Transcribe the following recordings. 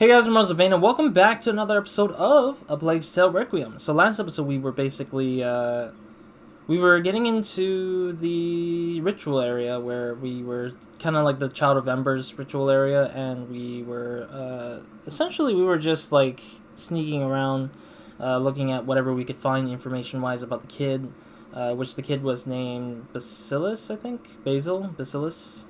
Hey guys, I'm RozaldVaneGAME, and welcome back to another episode of A Plague Tale Requiem. So last episode we were basically, we were getting into the ritual area where we were kind of like the Child of Embers ritual area, and we were, essentially we were just like sneaking around, looking at whatever we could find information-wise about the kid, which the kid was named Basilius, I think? Basilicus,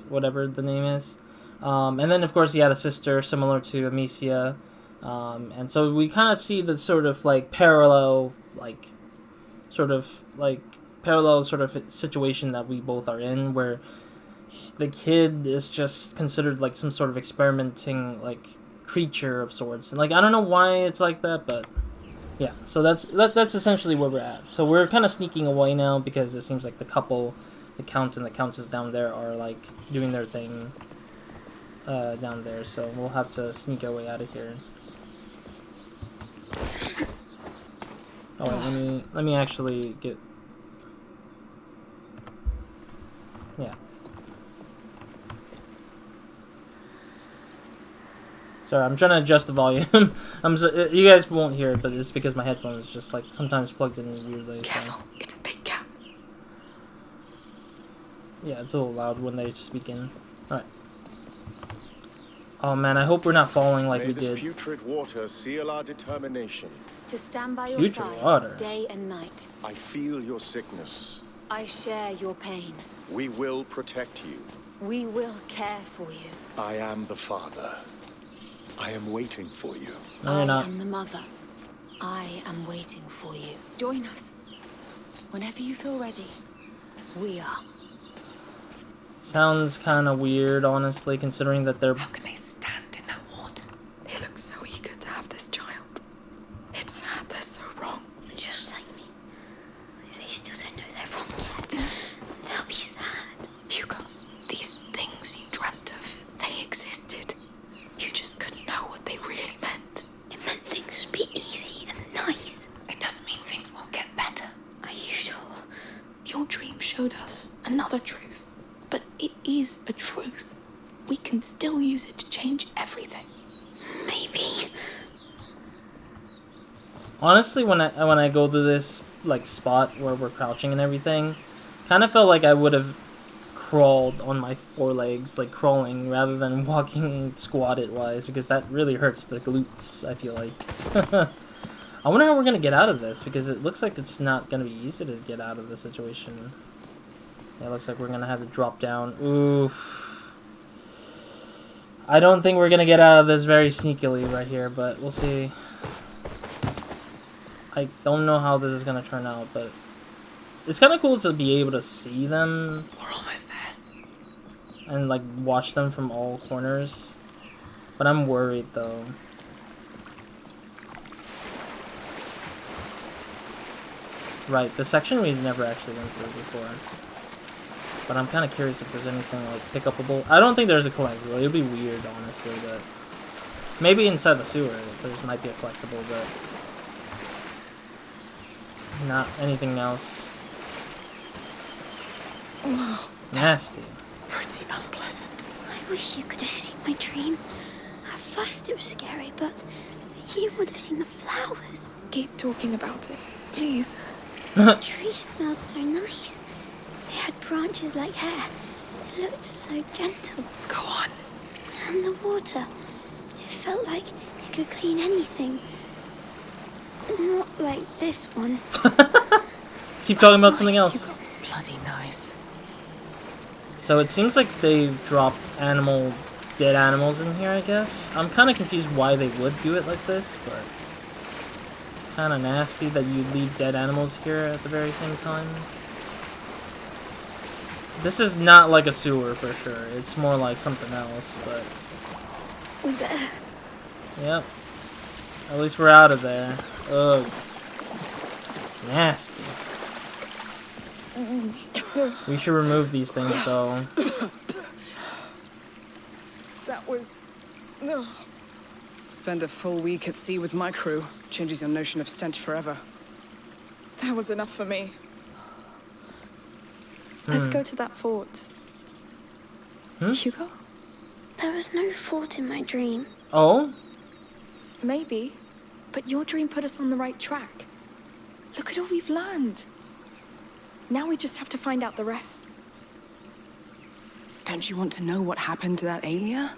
whatever the name is. And then, of course, he had a sister similar to Amicia. And so we kind of see the sort of, like, parallel sort of situation that we both are in, where the kid is just considered, like, some sort of experimenting, like, creature of sorts. And, like, I don't know why it's like that, but yeah. So that's essentially where we're at. So we're kind of sneaking away now because it seems like the couple, the Count and the Countess down there are, like, doing their thing down there, so we'll have to sneak our way out of here. Oh, wait, let me actually get. Yeah. Sorry, I'm trying to adjust the volume. You guys won't hear it, but it's because my headphones just like sometimes plugged in weirdly. Careful, so. it's a big cat. Yeah, it's a little loud when they speak in. All right. Oh man, I hope we're not falling like we did. May this putrid water seal our determination. To stand by your Putrid side, water. day and night. I feel your sickness. I share your pain. We will protect you. We will care for you. I am the father. I am waiting for you. No, you're not. I am the mother. I am waiting for you. Join us. Whenever you feel ready, we are. Sounds kind of weird, honestly, considering that they're. How can they stand in that water? They look so eager to have this child. It's sad they're so wrong. Just like me. They still don't know they're wrong yet. They'll be sad. Hugo, these things you dreamt of, they existed. You just couldn't know what they really meant. It meant things would be easy and nice. It doesn't mean things won't get better. Are you sure? Your dream showed us another truth. But it is a truth. We can still use it to change everything. Maybe. Honestly, when I go to this like spot where we're crouching and everything, kind of felt like I would have crawled on my forelegs, like crawling, rather than walking squatted wise, because that really hurts the glutes, I feel like. I wonder how we're gonna get out of this, because it looks like it's not gonna be easy to get out of this situation. Yeah, it looks like we're gonna have to drop down. Oof. I don't think we're gonna get out of this very sneakily right here, but we'll see. I don't know how this is gonna turn out, but it's kind of cool to be able to see them. We're almost there. And like watch them from all corners. But I'm worried though. Right, the section we never actually went through before. But I'm kind of curious if there's anything like pick-upable. I don't think there's a collectible. It would be weird, honestly, but maybe inside the sewer there might be a collectible, but not anything else. Oh, Nasty. pretty unpleasant. I wish you could have seen my dream. At first it was scary, but you would have seen the flowers. Keep talking about it, please. The tree smelled so nice. They had branches like hair. It looked so gentle. Go on. And the water. It felt like it could clean anything. Not like this one. Keep talking about That's something nice, else. Hugo. Bloody nice. So it seems like they've dropped dead animals in here, I guess. I'm kind of confused why they would do it like this, but it's kind of nasty that you leave dead animals here at the very same time. This is not like a sewer for sure. It's more like something else, but There. yep. At least we're out of there. Ugh. Nasty. We should remove these things though. That was... Spend a full week at sea with my crew. Changes your notion of stench forever. That was enough for me. Let's go to that fort. Hugo? There was no fort in my dream. Oh? Maybe, but your dream put us on the right track. Look at all we've learned. Now we just have to find out the rest. Don't you want to know what happened to that Aelia?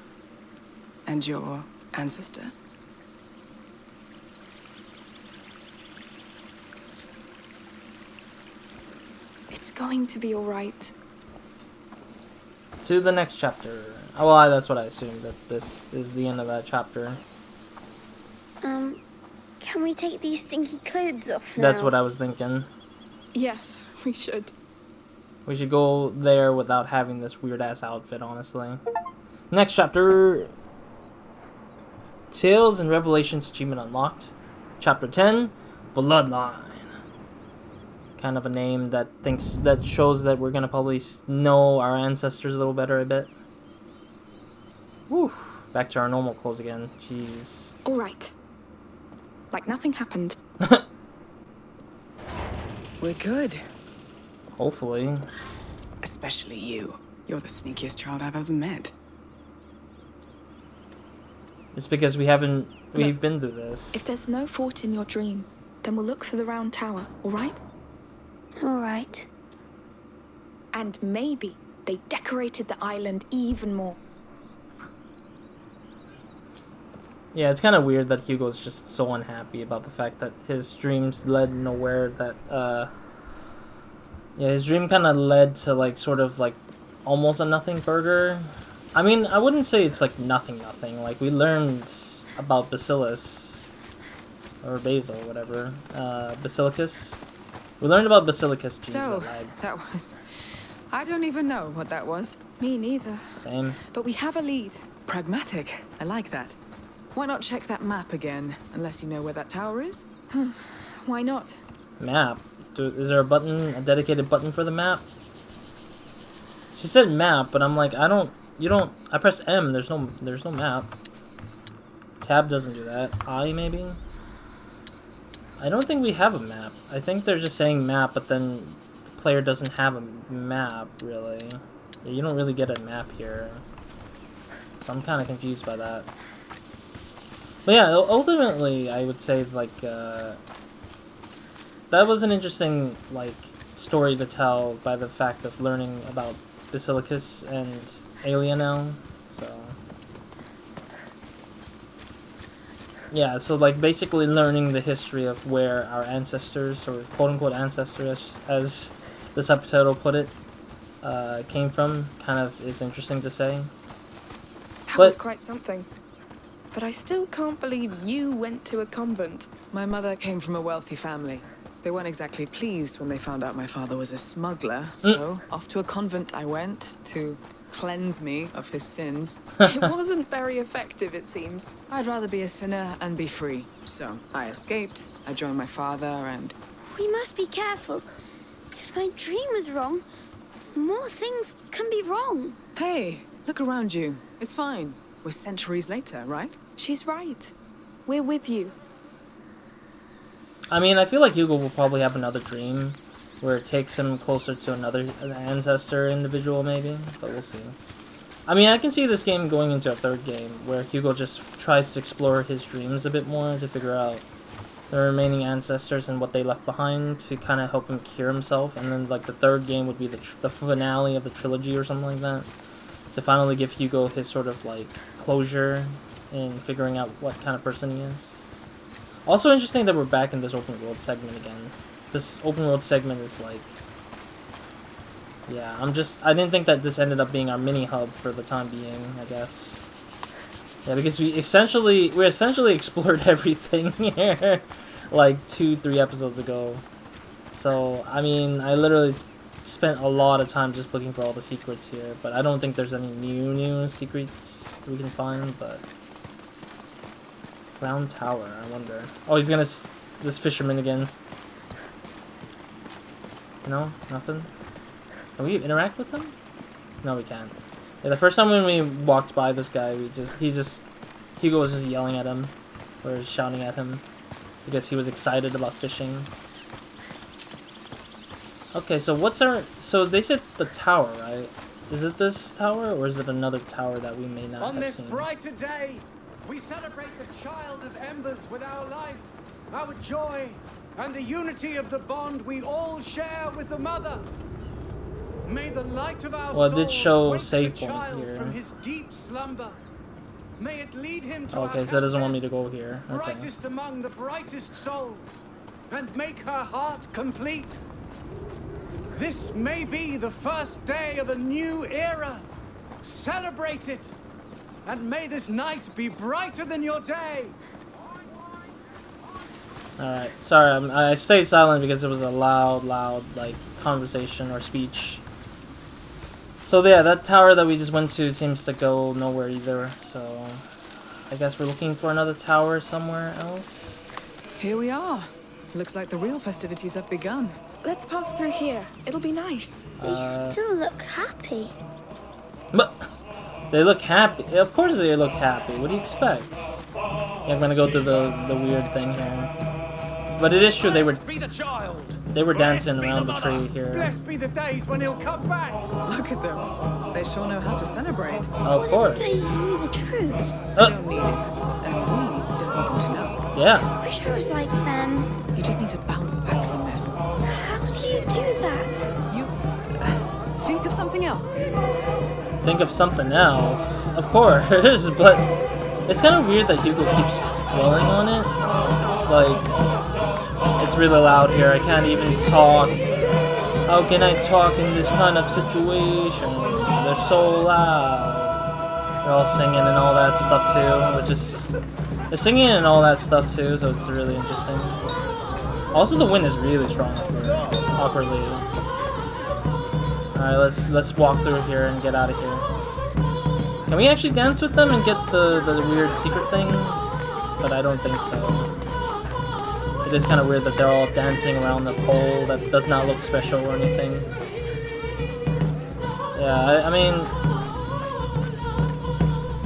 And your ancestor? It's going to be all right. To the next chapter. Oh, well, that's what I assumed, that this is the end of that chapter. Can we take these stinky clothes off now? That's what I was thinking. Yes, we should. We should go there without having this weird-ass outfit, honestly. Next chapter. Tales and Revelations achievement unlocked. Chapter 10, Bloodline. Kind of a name that shows that we're gonna probably know our ancestors a little better a bit. Whew. Back to our normal clothes again. Jeez. All right. Like nothing happened. We're good. Hopefully. Especially you. You're the sneakiest child I've ever met. It's because we've been through this. If there's no fort in your dream, then we'll look for the round tower, all right? All right. And maybe they decorated the island even more. Yeah, it's kind of weird that Hugo's just so unhappy about the fact that his dreams led nowhere. That yeah, his dream kind of led to like sort of like almost a nothing burger. I mean, I wouldn't say it's like nothing. Like we learned about Basilius or Basil, whatever. Basilicus. We learned about Basilicus. So that was. I don't even know what that was. Me neither. Same. But we have a lead. Pragmatic. I like that. Why not check that map again, unless you know where that tower is? Why not? Map. Is there a dedicated button for the map? She said map, but I'm like, I press M, there's no map. Tab doesn't do that. I maybe? I don't think we have a map. I think they're just saying map, but then the player doesn't have a map, really. Yeah, you don't really get a map here. So I'm kind of confused by that. But yeah, ultimately, I would say, like, that was an interesting, like, story to tell by the fact of learning about Basilicus and Aelia now, so... Yeah, so, like, basically learning the history of where our ancestors, or quote-unquote ancestors, as the subtitle put it, came from, kind of is interesting to say. That was quite something. But I still can't believe you went to a convent. My mother came from a wealthy family. They weren't exactly pleased when they found out my father was a smuggler, so off to a convent I went to cleanse me of his sins. It wasn't very effective, it seems. I'd rather be a sinner and be free, so I escaped. I joined my father and... We must be careful. If my dream was wrong, more things can be wrong. Hey, look around you. It's fine. We're centuries later, right? She's right. We're with you. I mean, I feel like Hugo will probably have another dream where it takes him closer to another ancestor individual, maybe, but we'll see. I mean, I can see this game going into a third game where Hugo just tries to explore his dreams a bit more to figure out the remaining ancestors and what they left behind to kind of help him cure himself, and then like the third game would be the finale of the trilogy or something like that, to finally give Hugo his sort of like closure in figuring out what kind of person he is. Also interesting that we're back in this open world segment again. This open world segment is like, yeah, I didn't think that this ended up being our mini hub for the time being, I guess. Yeah, because we essentially explored everything here like 2-3 episodes ago. So, I mean, I literally spent a lot of time just looking for all the secrets here, but I don't think there's any new secrets we can find, but... Round Tower, I wonder. Oh, he's gonna... This fisherman again. No? Nothing? Can we interact with him? No, we can't. Yeah, the first time when we walked by this guy, Hugo was just yelling at him. Or shouting at him. Because he was excited about fishing. Okay, so what's our... So they said the tower, right? Is it this tower, or is it another tower that we may not On have this seen? brighter day, we celebrate the child of embers with our life, our joy, and the unity of the bond we all share with the mother. May the light of our Well, it did souls show wake save the point child here. from his deep slumber. May it lead him to Okay, our so it doesn't want me to countess, go here. Okay. brightest among the brightest souls, and make her heart complete. This may be the first day of a new era. Celebrate it, and may this night be brighter than your day. Alright, sorry, I stayed silent because it was a loud, like, conversation or speech. So yeah, that tower that we just went to seems to go nowhere either, so I guess we're looking for another tower somewhere else. Here we are. Looks like the real festivities have begun. Let's pass through here. It'll be nice. They still look happy. But they look happy. Of course they look happy. What do you expect? Yeah, I'm gonna go through the weird thing here. But it is true they were dancing around the tree here. Blessed be the days when he'll come back. Look at them. They sure know how to celebrate. Of What course. if they knew the truth? They don't need it. And we don't need them to know. Yeah. I wish I was like them. You just need to bounce back from this. How do you do that? You... think of something else. Think of something else. Of course, but it's kind of weird that Hugo keeps dwelling on it. Like, it's really loud here. I can't even talk. How can I talk in this kind of situation? They're so loud. They're all singing and all that stuff too. They're singing and all that stuff too, so it's really interesting. Also, the wind is really strong up here, awkwardly. Alright, let's walk through here and get out of here. Can we actually dance with them and get the weird secret thing? But I don't think so. It is kind of weird that they're all dancing around the pole that does not look special or anything. Yeah, I mean...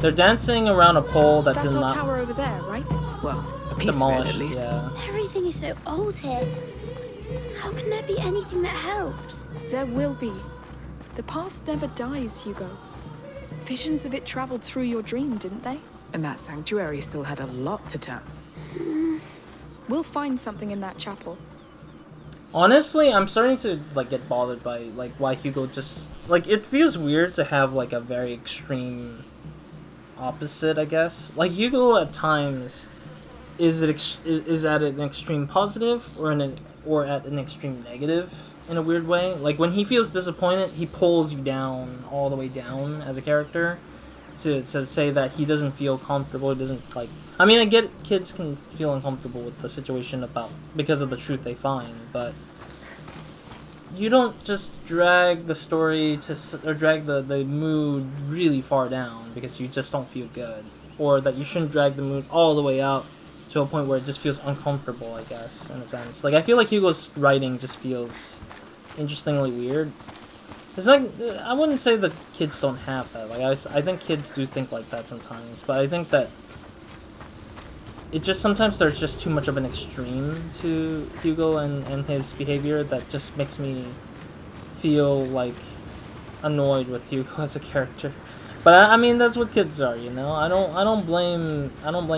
They're dancing around a pole that That's does our not... tower over there, right? Well, a piece demolished, of it at least. yeah. Everything is so old here. How can there be anything that helps? There will be. The past never dies, Hugo. Visions of it traveled through your dream, didn't they? And that sanctuary still had a lot to tell. We'll find something in that chapel. Honestly, I'm starting to like get bothered by like why Hugo just like it feels weird to have like a very extreme opposite, I guess. Like Hugo at times is at an extreme positive or at an extreme negative in a weird way. Like when he feels disappointed, he pulls you down all the way down as a character to say that he doesn't feel comfortable, he doesn't like... I mean, I get kids can feel uncomfortable with the situation because of the truth they find, but you don't just drag the story or drag the mood really far down because you just don't feel good, or that you shouldn't drag the mood all the way up to a point where it just feels uncomfortable, I guess, in a sense. Like, I feel like Hugo's writing just feels interestingly weird. It's like, I wouldn't say that kids don't have that. Like, I think kids do think like that sometimes, but I think that it just sometimes there's just too much of an extreme to Hugo and his behavior that just makes me feel like annoyed with Hugo as a character. But I mean that's what kids are, you know. I don't blame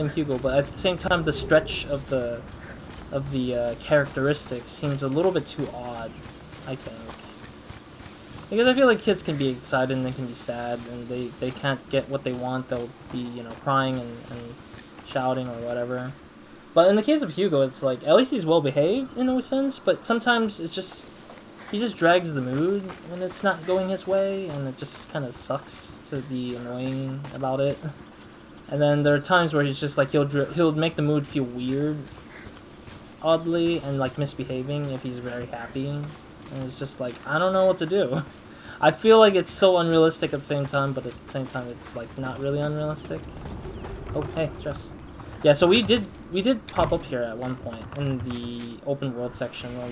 Hugo, but at the same time the stretch of the characteristics seems a little bit too odd, I think. Because I feel like kids can be excited and they can be sad, and they can't get what they want, they'll be, you know, crying and shouting or whatever. But in the case of Hugo, it's like, at least he's well behaved in a sense, but sometimes it's just, he just drags the mood when it's not going his way, and it just kind of sucks to be annoying about it. And then there are times where he's just like, he'll make the mood feel weird, oddly, and like misbehaving if he's very happy. And it's just like, I don't know what to do. I feel like it's so unrealistic at the same time, but at the same time it's like not really unrealistic. Oh, hey, Jess. Yeah, so we did pop up here at one point in the open world section when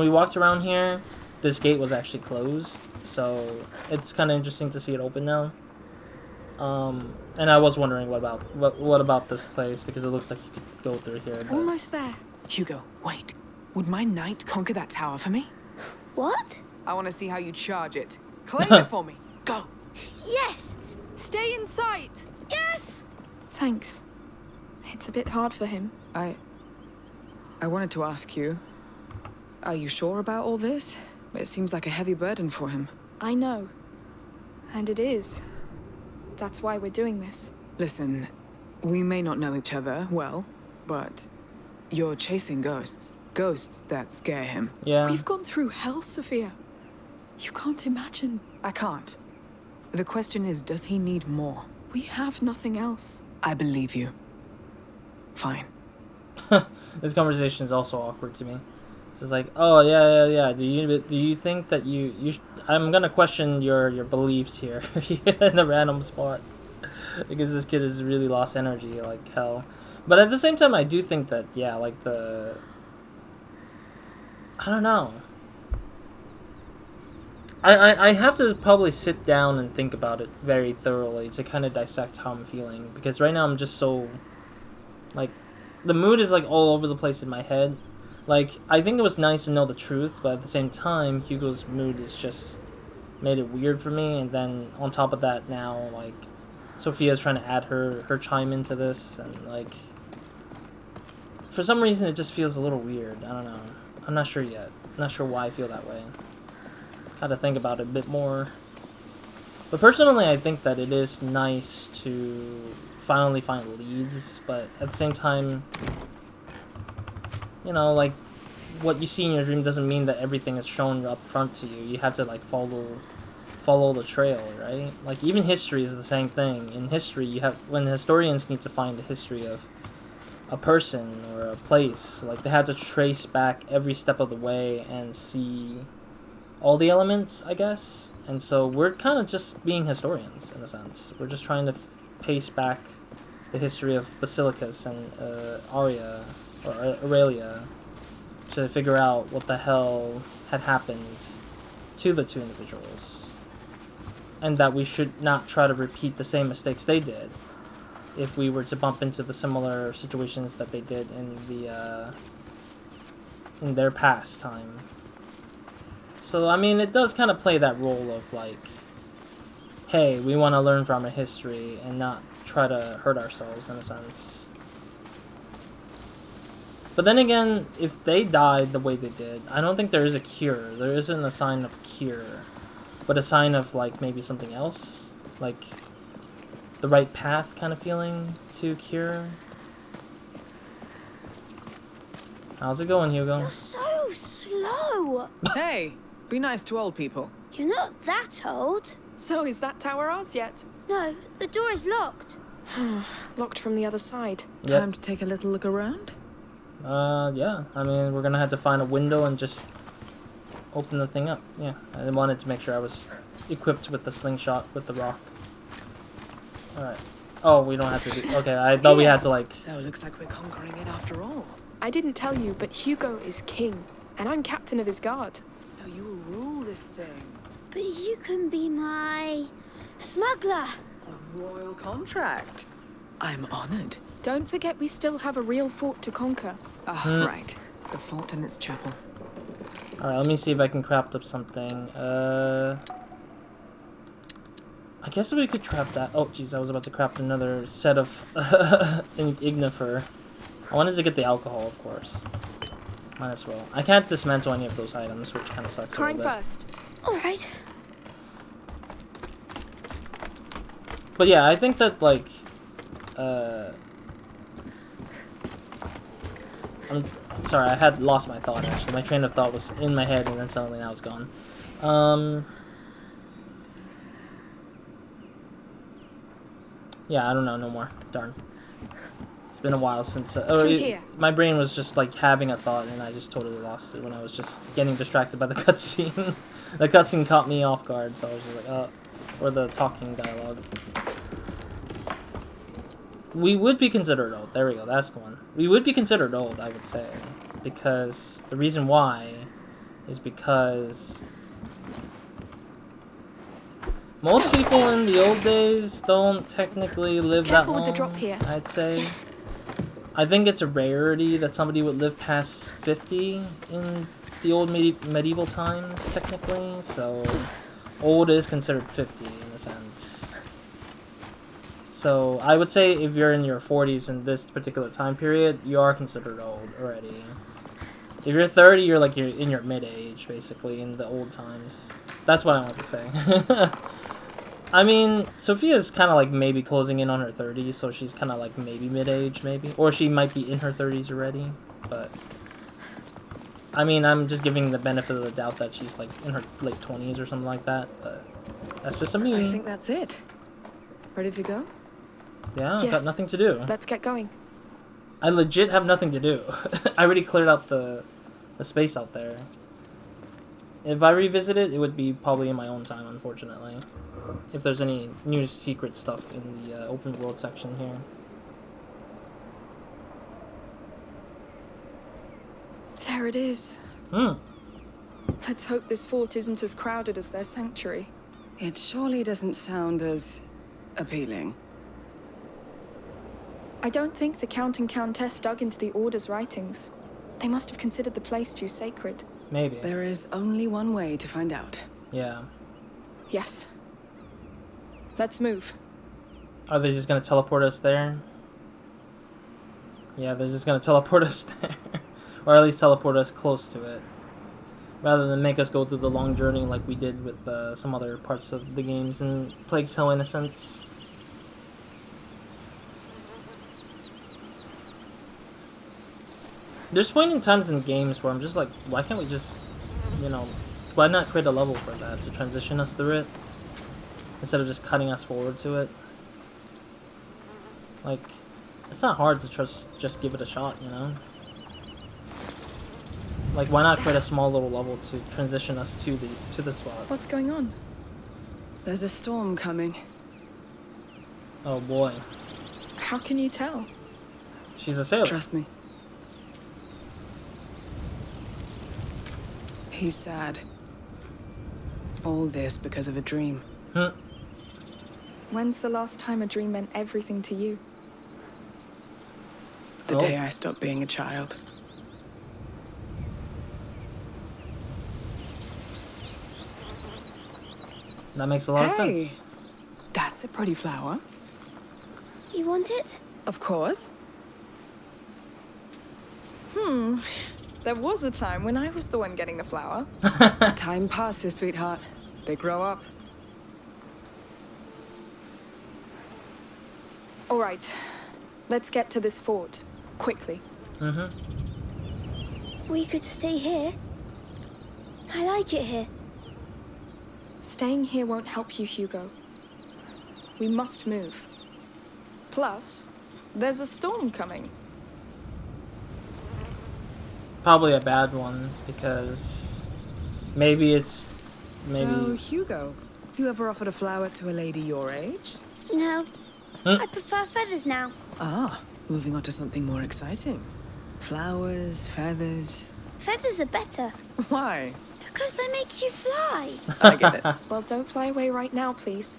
we walked around here. This gate was actually closed, so it's kind of interesting to see it open now. And I was wondering what about this place, because it looks like you could go through here. But... Almost there. Hugo, wait. Would my knight conquer that tower for me? What? I want to see how you charge it. Claim it for me. Go. Yes! Stay in sight! Yes! Thanks. It's a bit hard for him. I wanted to ask you, are you sure about all this? It seems like a heavy burden for him. I know. And it is. That's why we're doing this. Listen, we may not know each other well, but you're chasing ghosts. Ghosts that scare him. Yeah. We've gone through hell, Sophia. You can't imagine. I can't. The question is, does he need more? We have nothing else. I believe you. Fine. This conversation is also awkward to me. It's just like, oh yeah. Do you think that I'm gonna question your beliefs here in a random spot because this kid has really lost energy like hell. But at the same time, I do think that like I don't know. I have to probably sit down and think about it very thoroughly to kind of dissect how I'm feeling, because right now I'm just so like the mood is like all over the place in my head. Like, I think it was nice to know the truth, but at the same time, Hugo's mood is just made it weird for me. And then on top of that, now like Sophia's trying to add her chime into this, and like for some reason it just feels a little weird. I don't know. I'm not sure yet. I'm not sure why I feel that way. Gotta think about it a bit more. But personally, I think that it is nice to finally find leads, but at the same time, you know, like, what you see in your dream doesn't mean that everything is shown up front to you. You have to, like, follow the trail, right? Like, even history is the same thing. In history, when historians need to find the history of a person or a place, like, they have to trace back every step of the way and see all the elements, I guess. And so we're kind of just being historians, in a sense. We're just trying to pace back the history of Basilius and Aelia, or Aelia, to figure out what the hell had happened to the two individuals. And that we should not try to repeat the same mistakes they did if we were to bump into the similar situations that they did in their past time. So, I mean, it does kind of play that role of, like, hey, we want to learn from our history and not try to hurt ourselves, in a sense. But then again, if they died the way they did, I don't think there is a cure. There isn't a sign of cure, but a sign of, like, maybe something else. Like, the right path kind of feeling to cure. How's it going, Hugo? You're so slow. Hey, be nice to old people. You're not that old. So, is that tower ours yet? No, the door is locked. Locked from the other side. Yep. Time to take a little look around? Yeah. I mean, we're gonna have to find a window and just open the thing up. Yeah, I wanted to make sure I was equipped with the slingshot with the rock. Alright. Oh, we don't have to do... Okay, I thought we had to, like... So, looks like we're conquering it after all. I didn't tell you, but Hugo is king, and I'm captain of his guard. So you will rule this thing. But you can be my smuggler. A royal contract. I'm honored. Don't forget we still have a real fort to conquer. Right. The fort and its chapel. Alright, let me see if I can craft up something. I guess we could craft that. Oh, jeez, I was about to craft another set of ignifer. I wanted to get the alcohol, of course. Might as well. I can't dismantle any of those items, which kind of sucks. Climb first. All right. But yeah, I think that, like, I'm sorry, I had lost my thought, actually. My train of thought was in my head, and then suddenly now it's gone. Yeah, I don't know, no more. Darn. It's been a while since... my brain was just, like, having a thought, and I just totally lost it when I was just getting distracted by the cutscene. The cutscene caught me off guard, so I was just like, or the talking dialogue. We would be considered old. There we go, that's the one. We would be considered old, I would say. Because the reason why is because most people in the old days don't technically live that long, with the drop here. I'd say. Yes. I think it's a rarity that somebody would live past 50 in the old medieval times, technically, so old is considered 50 in a sense. So I would say if you're in your 40s in this particular time period, you are considered old already. If you're 30, you're like you're in your mid-age, basically, in the old times. That's what I want to say. I mean, Sophia's kind of like maybe closing in on her 30s, so she's kind of like maybe mid-age, maybe. Or she might be in her 30s already, but... I mean, I'm just giving the benefit of the doubt that she's like in her late 20s or something like that, but that's just a me. I think that's it. Ready to go? Yeah, I've got Yes. nothing to do. Let's get going. I legit have nothing to do. I already cleared out the space out there. If I revisit it, it would be probably in my own time, unfortunately. If there's any new secret stuff in the open world section here. There it is. Let's hope this fort isn't as crowded as their sanctuary. It surely doesn't sound as appealing. I don't think the Count and Countess dug into the Order's writings. They must have considered the place too sacred. Maybe. There is only one way to find out. Yeah. Yes. Let's move. Are they just gonna teleport us there? Yeah, they're just gonna teleport us there. Or at least teleport us close to it. Rather than make us go through the long journey like we did with some other parts of the games in Plague Tale in a sense. There's point in times in games where I'm just like, why can't we just, you know, why not create a level for that to transition us through it? Instead of just cutting us forward to it. Like, it's not hard to just give it a shot, you know? Like, why not create a small little level to transition us to the spot? What's going on? There's a storm coming. Oh boy. How can you tell? She's a sailor. Trust me. He's sad. All this because of a dream. When's the last time a dream meant everything to you? The Oh. day I stopped being a child. That makes a lot of Hey. sense. That's a pretty flower. You want it? Of course. There was a time when I was the one getting the flower. Time passes, sweetheart. They grow up. All right. Let's get to this fort. Quickly. We could stay here. I like it here. Staying here won't help you, Hugo. We must move. Plus, there's a storm coming. Probably a bad one, because maybe it's... So, Hugo, you ever offered a flower to a lady your age? No. I prefer feathers now. Ah, moving on to something more exciting. Flowers, feathers. Feathers are better. Why? Because they make you fly. I get it. Well, don't fly away right now, please.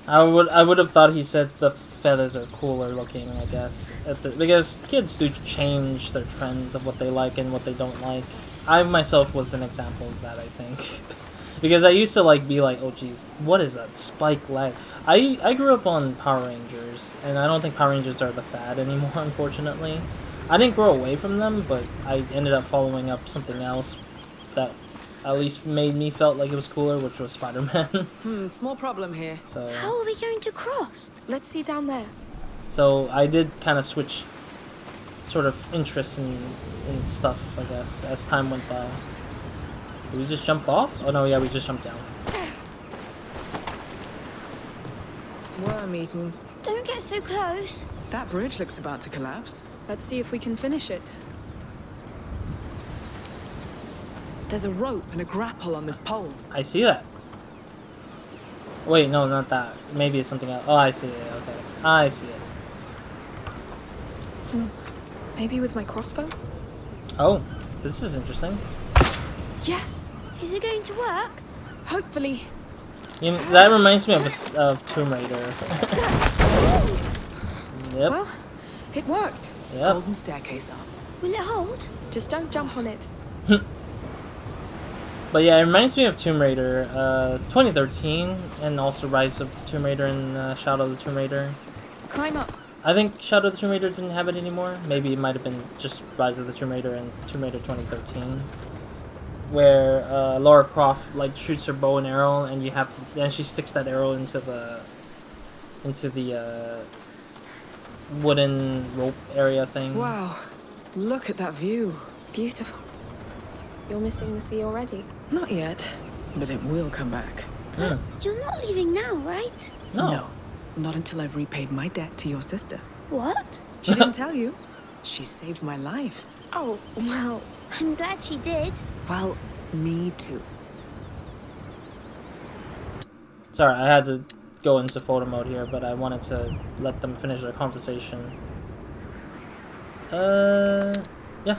I would have thought he said the feathers are cooler looking, I guess. Because kids do change their trends of what they like and what they don't like. I myself was an example of that, I think. Because I used to be like, oh geez, what is that spike leg? I grew up on Power Rangers, and I don't think Power Rangers are the fad anymore, unfortunately. I didn't grow away from them, but I ended up following up something else that at least made me felt like it was cooler, which was Spider-Man. Small problem here. So How are we going to cross? Let's see down there. So I did kind of switch sort of interest in stuff, I guess, as time went by. Did we just jump off? Oh no, yeah, we just jumped down. Worm eaten. Don't get so close. That bridge looks about to collapse. Let's see if we can finish it. There's a rope and a grapple on this pole. I see that. Wait, no, not that. Maybe it's something else. Oh, I see it. Okay. I see it. Maybe with my crossbow? Oh, this is interesting. Yes! Is it going to work? Hopefully. You know, that reminds me of Tomb Raider. Yep. Well, it worked. Yep. Golden staircase up. Will it hold? Just don't jump on it. But yeah, it reminds me of Tomb Raider, 2013, and also Rise of the Tomb Raider and Shadow of the Tomb Raider. Climb up. I think Shadow of the Tomb Raider didn't have it anymore. Maybe it might have been just Rise of the Tomb Raider and Tomb Raider 2013, where Lara Croft like shoots her bow and arrow, and you have to, then she sticks that arrow into the wooden rope area thing. Wow, look at that view. Beautiful. You're missing the sea already. Not yet, but it will come back. Yeah. You're not leaving now, right? No. Not until I've repaid my debt to your sister. What? She didn't tell you. She saved my life. Oh, well. I'm glad she did. Well, me too. Sorry, I had to go into photo mode here, but I wanted to let them finish their conversation. Yeah.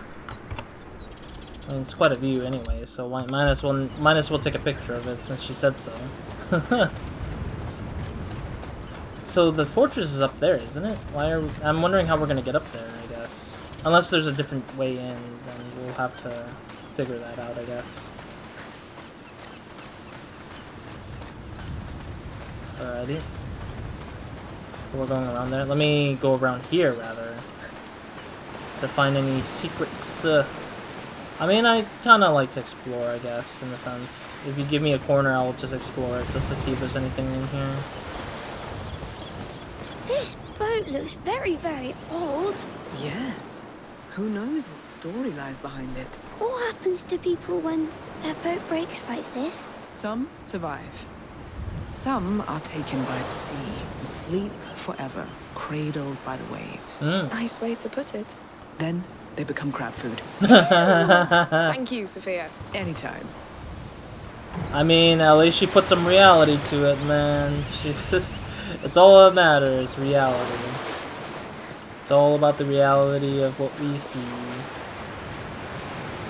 I mean, it's quite a view anyway, so might as well take a picture of it since she said so. So the fortress is up there, isn't it? I'm wondering how we're gonna get up there, I guess. Unless there's a different way in, then we'll have to figure that out, I guess. Alrighty. We're going around there. Let me go around here, rather. To find any secrets. I mean, I kind of like to explore, I guess, in a sense. If you give me a corner, I'll just explore it, just to see if there's anything in here. This boat looks very, very old. Yes. Who knows what story lies behind it? What happens to people when their boat breaks like this? Some survive. Some are taken by the sea and sleep forever, cradled by the waves. Nice way to put it. Then they become crab food. Thank you, Sophia. Anytime. I mean, at least she put some reality to it, man. She's just... It's all that matters, reality. It's all about the reality of what we see.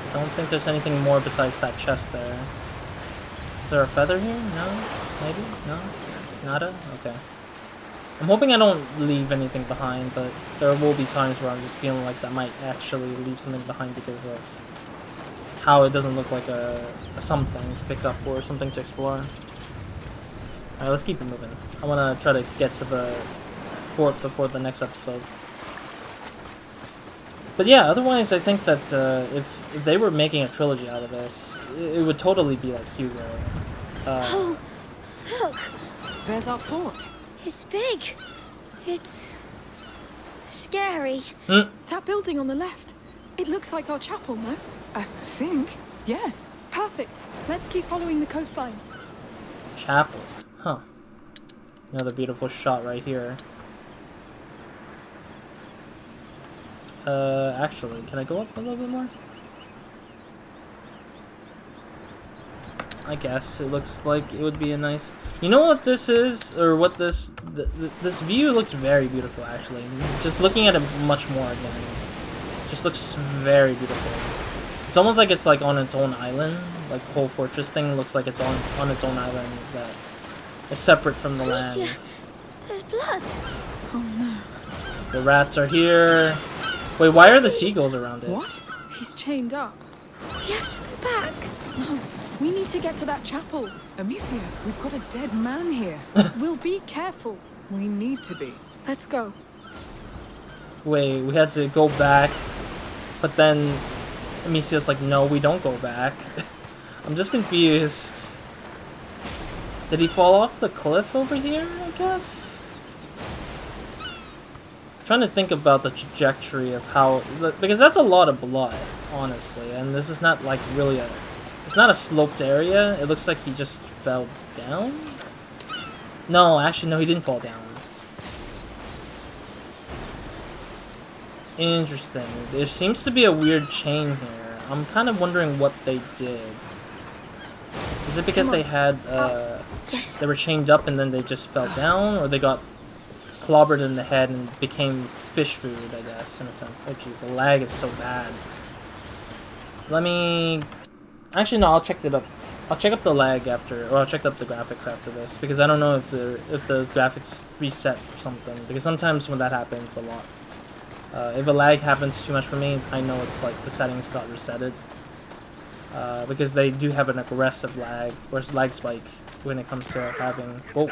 I don't think there's anything more besides that chest there. Is there a feather here? No? Maybe? No? Nada? Okay. I'm hoping I don't leave anything behind, but there will be times where I'm just feeling like that might actually leave something behind because of how it doesn't look like a something to pick up or something to explore. Alright, let's keep it moving. I want to try to get to the fort before the next episode. But yeah, otherwise I think that if they were making a trilogy out of this, it would totally be like Hugo. Oh, look. There's our fort. It's big. It's scary. That building on the left. It looks like our chapel, no? I think. Yes. Perfect. Let's keep following the coastline. Chapel. Huh. Another beautiful shot right here. Actually, can I go up a little bit more? I guess it looks like it would be a nice... You know what this is? Or what this... this view looks very beautiful, actually. Just looking at it much more again. Just looks very beautiful. It's almost like it's like on its own island. Like the whole fortress thing looks like it's on its own island that is separate from the Alicia, land. there's blood. Oh no. The rats are here. Wait, why are the seagulls around it? What? He's chained up. We have to go back. No, we need to get to that chapel. Amicia, we've got a dead man here. We'll be careful. We need to be. Let's go. Wait, we had to go back, but then Amicia's like, no, we don't go back. I'm just confused. Did he fall off the cliff over here, I guess? I'm trying to think about the trajectory of how... Because that's a lot of blood, honestly. And this is not, like, really a... It's not a sloped area. It looks like he just fell down? No, actually, no, he didn't fall down. Interesting. There seems to be a weird chain here. I'm kind of wondering what they did. Is it because they had, Yes. they were chained up and then they just fell down? Or they got clobbered in the head and became fish food, I guess, in a sense. Oh jeez, the lag is so bad. Let me... Actually, no, I'll check it up. I'll check up the lag after, or I'll check up the graphics after this, because I don't know if the graphics reset or something, because sometimes when that happens a lot. If a lag happens too much for me, I know it's like the settings got resetted. because they do have an aggressive lag or lag spike when it comes to having. Whoa!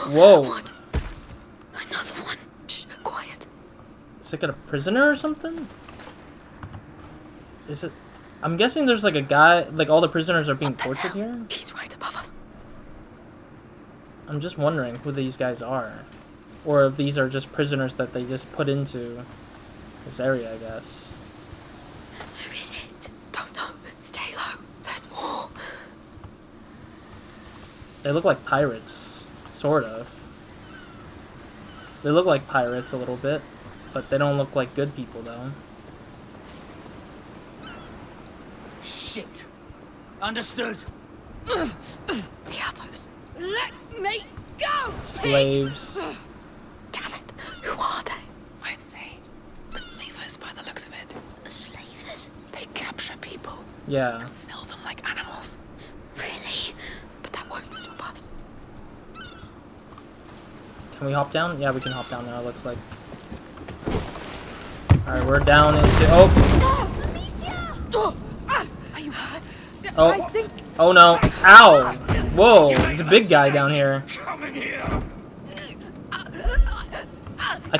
Whoa! What? Another one. Shh, quiet. Is it a prisoner or something? Is it? I'm guessing there's like a guy. Like all the prisoners are being tortured here. He's right above us. I'm just wondering who these guys are, or if these are just prisoners that they just put into this area, I guess. Who is it? Don't know. Stay low. There's more. They look like pirates, sort of. They look like pirates a little bit, but they don't look like good people, though. Shit. Understood. The others. Let me go! Slaves. Damn it. Who are they? I'd say slavers by the looks of it. Slavers? They capture people Yeah. and sell them like animals. Really? But that won't stop us. Can we hop down? Yeah, we can hop down now, it looks like. Alright, we're down into... Oh! Are you hurt? Oh! I think... Oh no. Ow! Whoa! There's a big guy down here. I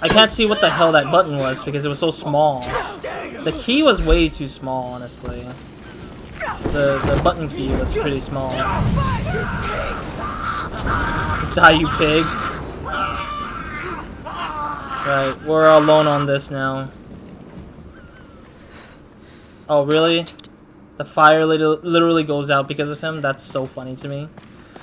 can't see what the hell that button was because it was so small. The key was way too small, honestly. The button key was pretty small. Die, you pig. Right, we're alone on this now. Oh, really? The fire literally goes out because of him? That's so funny to me.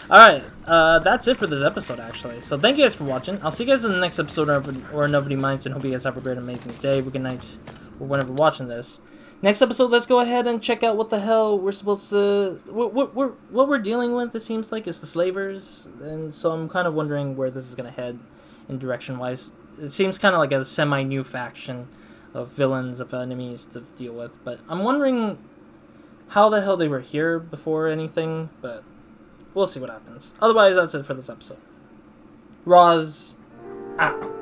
Alright, that's it for this episode, actually. So thank you guys for watching. I'll see you guys in the next episode or Nobody Minds, and hope you guys have a great, amazing day, good night, or whenever watching this. Next episode, let's go ahead and check out what the hell we're supposed to... What we're dealing with, it seems like, is the slavers. And so I'm kind of wondering where this is going to head in direction-wise. It seems kind of like a semi-new faction of villains, of enemies to deal with. But I'm wondering how the hell they were here before anything, but we'll see what happens. Otherwise, that's it for this episode. Roz, out.